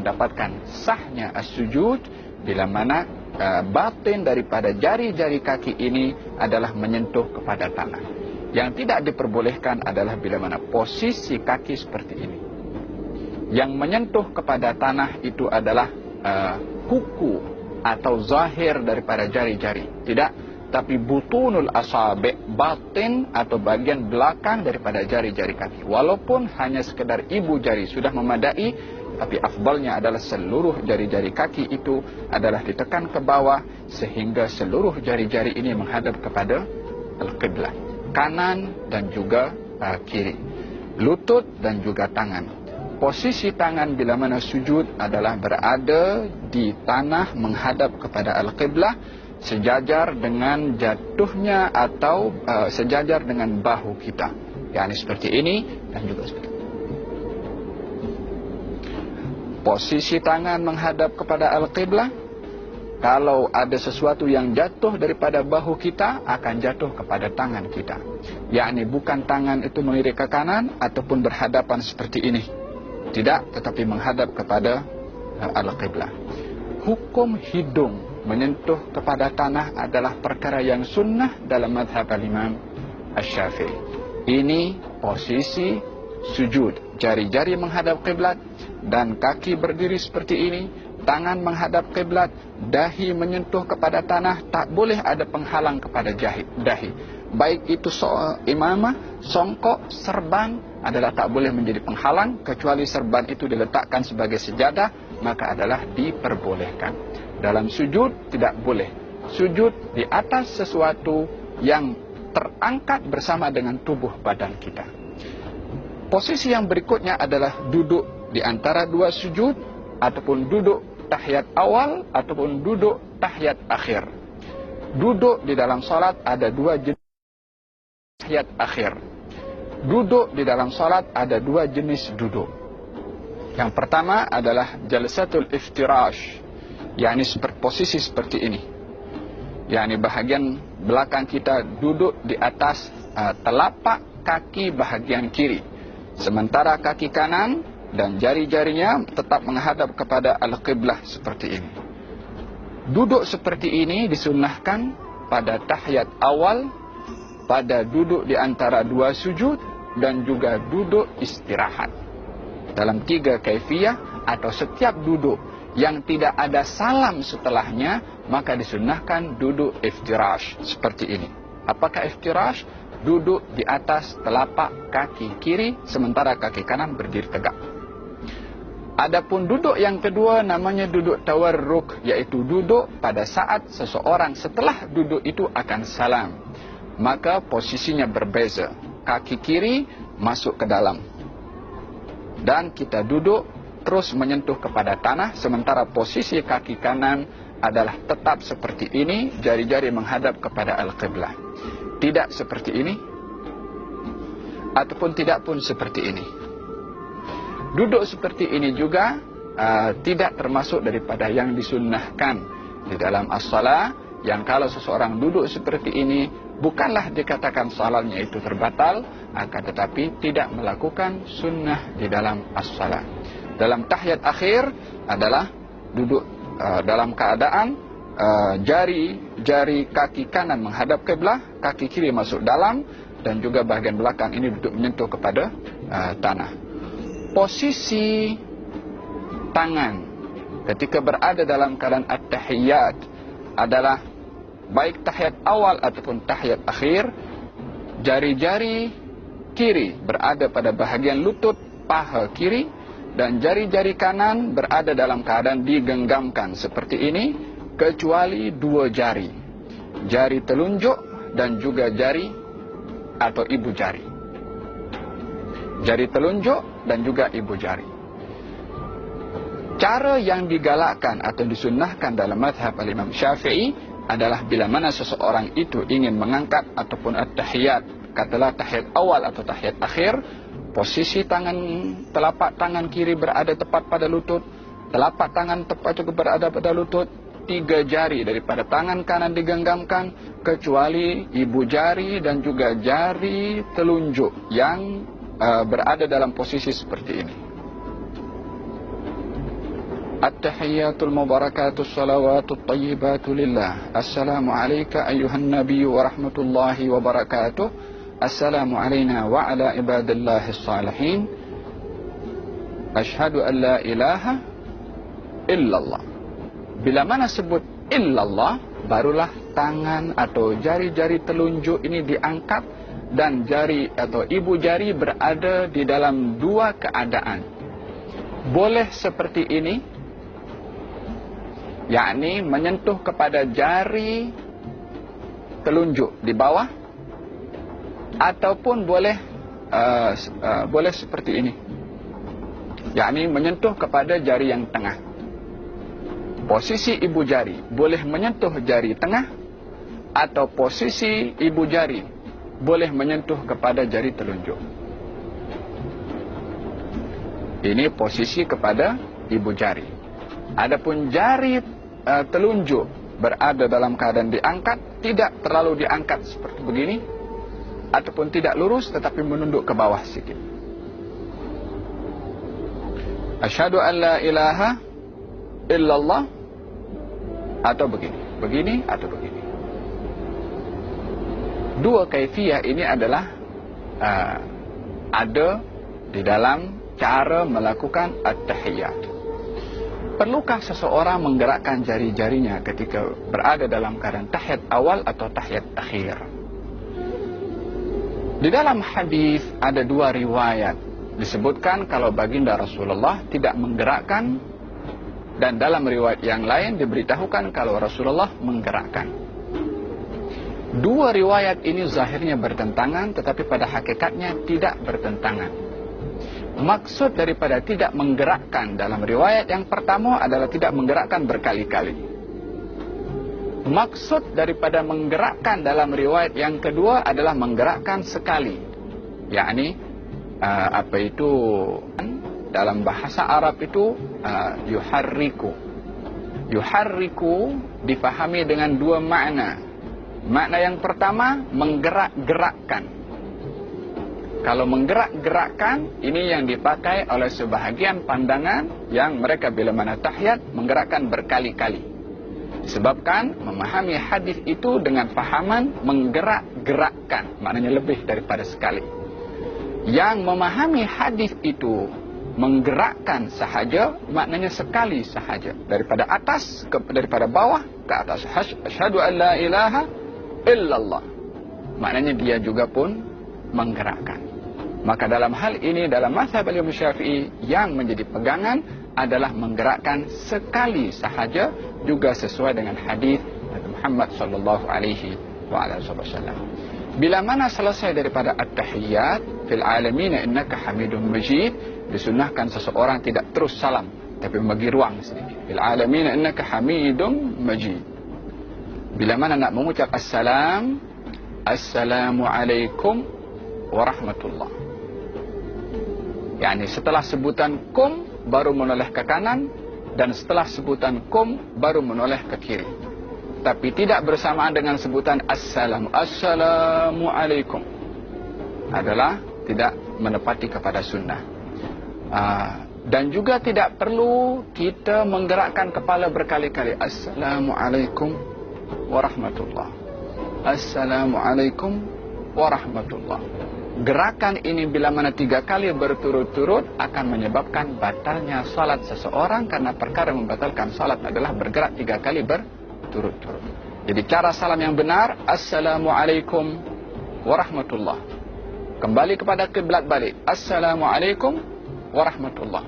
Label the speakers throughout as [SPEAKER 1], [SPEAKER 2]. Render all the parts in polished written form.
[SPEAKER 1] mendapatkan sahnya as-sujud bila mana batin daripada jari-jari kaki ini adalah menyentuh kepada tanah. Yang tidak diperbolehkan adalah bila mana posisi kaki seperti ini. Yang menyentuh kepada tanah itu adalah kuku atau zahir daripada jari-jari. Tidak, tapi butunul asabi', batin atau bagian belakang daripada jari-jari kaki. Walaupun hanya sekedar ibu jari sudah memadai, tapi afdalnya adalah seluruh jari-jari kaki itu adalah ditekan ke bawah sehingga seluruh jari-jari ini menghadap kepada al-qiblah, kanan dan juga kiri, lutut dan juga tangan. Posisi tangan bila mana sujud adalah berada di tanah menghadap kepada al-qiblah, sejajar dengan jatuhnya atau sejajar dengan bahu kita. Yani seperti ini dan juga seperti ini. Posisi tangan menghadap kepada al-qiblah. Kalau ada sesuatu yang jatuh daripada bahu kita, akan jatuh kepada tangan kita. Yani bukan tangan itu melirik ke kanan ataupun berhadapan seperti ini. Tidak, tetapi menghadap kepada al-qiblah. Hukum hidung menyentuh kepada tanah adalah perkara yang sunnah dalam madhab al-Imam Asy-Syafi'i. Ini posisi sujud. Jari-jari menghadap qiblat dan kaki berdiri seperti ini, tangan menghadap qiblat, dahi menyentuh kepada tanah, tak boleh ada penghalang kepada dahi. Baik itu imamah, songkok, serban adalah tak boleh menjadi penghalang, kecuali serban itu diletakkan sebagai sejadah, maka adalah diperbolehkan. Dalam sujud tidak boleh sujud di atas sesuatu yang terangkat bersama dengan tubuh badan kita. Posisi yang berikutnya adalah duduk di antara dua sujud, ataupun duduk tahiyat awal ataupun duduk tahiyat akhir. Duduk di dalam salat ada dua jenis tahiyat akhir. Duduk di dalam salat ada dua jenis duduk. Yang pertama adalah jalsatul iftirash, yakni posisi seperti ini. Yakni bahagian belakang kita duduk di atas telapak kaki bahagian kiri, sementara kaki kanan dan jari-jarinya tetap menghadap kepada al-qiblah seperti ini. Duduk seperti ini disunnahkan pada tahiyat awal, pada duduk di antara dua sujud, dan juga duduk istirahat. Dalam 3 kaifiyah atau setiap duduk yang tidak ada salam setelahnya, maka disunnahkan duduk iftirash seperti ini. Apakah iftirash? Duduk di atas telapak kaki kiri, sementara kaki kanan berdiri tegak. Adapun duduk yang kedua namanya duduk tawarruk, yaitu duduk pada saat seseorang setelah duduk itu akan salam. Maka posisinya berbeza. Kaki kiri masuk ke dalam dan kita duduk terus menyentuh kepada tanah, sementara posisi kaki kanan adalah tetap seperti ini, jari-jari menghadap kepada al-qiblah. Tidak seperti ini ataupun tidak pun seperti ini. Duduk seperti ini juga tidak termasuk daripada yang disunnahkan di dalam as-salah, yang kalau seseorang duduk seperti ini bukanlah dikatakan salatnya itu terbatal, akan tetapi tidak melakukan sunnah di dalam as-salah. Dalam tahiyat akhir adalah duduk dalam keadaan jari kaki kanan menghadap kiblah, kaki kiri masuk dalam, dan juga bahagian belakang ini duduk menyentuh kepada tanah. Posisi tangan ketika berada dalam keadaan at-tahiyyat adalah baik tahiyat awal ataupun tahiyat akhir, jari-jari kiri berada pada bahagian lutut paha kiri, dan jari-jari kanan berada dalam keadaan digenggamkan seperti ini, kecuali 2 jari, jari telunjuk dan juga jari atau ibu jari. Jari telunjuk dan juga ibu jari. Cara yang digalakkan atau disunnahkan dalam mazhab al-Imam Syafi'i adalah bila mana seseorang itu ingin mengangkat ataupun at-tahiyat, katalah tahiyat awal atau tahiyat akhir, posisi telapak tangan kiri berada tepat pada lutut, telapak tangan tepat juga berada pada lutut, 3 jari daripada tangan kanan digenggamkan, kecuali ibu jari dan juga jari telunjuk yang berada dalam posisi seperti ini. At-tahiyyatul mubarakatus salawatut tayyibatu lillah. Assalamu alayka ayyuhan nabiy wa rahmatullahi wa barakatuh. Assalamu alayna wa ala ibadillahis salihin. Ashhadu an la ilaha illallah. Bila mana sebut illallah, barulah tangan atau jari-jari telunjuk ini diangkat dan jari atau ibu jari berada di dalam dua keadaan. Boleh seperti ini, yakni menyentuh kepada jari telunjuk di bawah, ataupun boleh seperti ini, yakni menyentuh kepada jari yang tengah. Posisi ibu jari boleh menyentuh jari tengah, atau posisi ibu jari boleh menyentuh kepada jari telunjuk. Ini posisi kepada ibu jari. Adapun jari telunjuk berada dalam keadaan diangkat, tidak terlalu diangkat seperti begini, ataupun tidak lurus tetapi menunduk ke bawah sedikit. Asyhadu an la ilaha illallah, atau begini atau begini. Dua kaifiyah ini adalah ada di dalam cara melakukan at-tahiyyat. Perlukah seseorang menggerakkan jari-jarinya ketika berada dalam keadaan tahiyat awal atau tahiyat akhir? Di dalam hadis ada dua riwayat disebutkan kalau baginda Rasulullah tidak menggerakkan, dan dalam riwayat yang lain diberitahukan kalau Rasulullah menggerakkan. Dua riwayat ini zahirnya bertentangan, tetapi pada hakikatnya tidak bertentangan. Maksud daripada tidak menggerakkan dalam riwayat yang pertama adalah tidak menggerakkan berkali-kali. Maksud daripada menggerakkan dalam riwayat yang kedua adalah menggerakkan sekali. Yakni dalam bahasa Arab itu yuharriku. Yuharriku difahami dengan dua makna. Makna yang pertama, menggerak-gerakkan. Kalau menggerak-gerakkan, ini yang dipakai oleh sebahagian pandangan yang mereka bila mana tahiyat menggerakkan berkali-kali. Disebabkan memahami hadis itu dengan fahaman menggerak-gerakkan, maknanya lebih daripada sekali. Yang memahami hadis itu menggerakkan sahaja, maknanya sekali sahaja, daripada atas daripada bawah ke atas. Asyhadu an la ilaha illallah, maknanya dia juga pun menggerakkan. Maka dalam hal ini, dalam mazhab Imam Syafi'i, yang menjadi pegangan adalah menggerakkan sekali sahaja, juga sesuai dengan hadis Nabi Muhammad sallallahu alaihi wasallam. Bila mana selesai daripada at-tahiyyat fil alamin innaka hamidum majid, disunnahkan seseorang tidak terus salam, tapi membagi ruang sedikit. Fil alamin innaka hamidum majid. Bila mana nak mengucap assalam, assalamu alaikum warahmatullah. Yani setelah sebutan kum baru menoleh ke kanan, dan setelah sebutan kum baru menoleh ke kiri. Tapi tidak bersamaan dengan sebutan assalamu alaikum. Adalah tidak menepati kepada sunnah. Dan juga tidak perlu kita menggerakkan kepala berkali-kali. Assalamu alaikum warahmatullah. Assalamu alaikum warahmatullah. Gerakan ini bila mana 3 kali berturut-turut akan menyebabkan batalnya salat seseorang, karena perkara membatalkan salat adalah bergerak 3 kali berturut-turut. Jadi cara salam yang benar, assalamu alaikum warahmatullah. Kembali kepada kiblat balik, assalamu alaikum warahmatullah.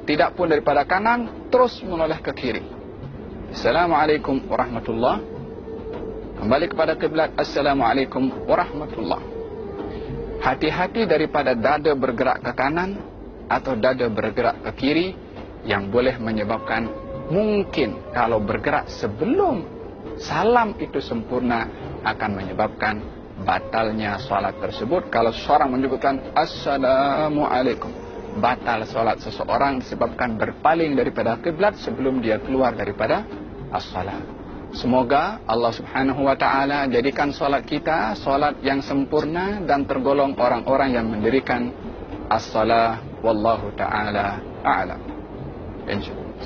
[SPEAKER 1] Tidak pun daripada kanan terus menoleh ke kiri. Assalamu alaikum warahmatullah. Kembali kepada kiblat, assalamu alaikum warahmatullah. Hati-hati daripada dada bergerak ke kanan atau dada bergerak ke kiri, yang boleh menyebabkan, mungkin kalau bergerak sebelum salam itu sempurna, akan menyebabkan batalnya salat tersebut. Kalau seseorang menyebutkan assalamu alaikum, batal salat seseorang disebabkan berpaling daripada kiblat sebelum dia keluar daripada as-salat. Semoga Allah subhanahu wa ta'ala jadikan salat kita salat yang sempurna dan tergolong orang-orang yang mendirikan as-salah. Wallahu ta'ala a'lam. Insya Allah.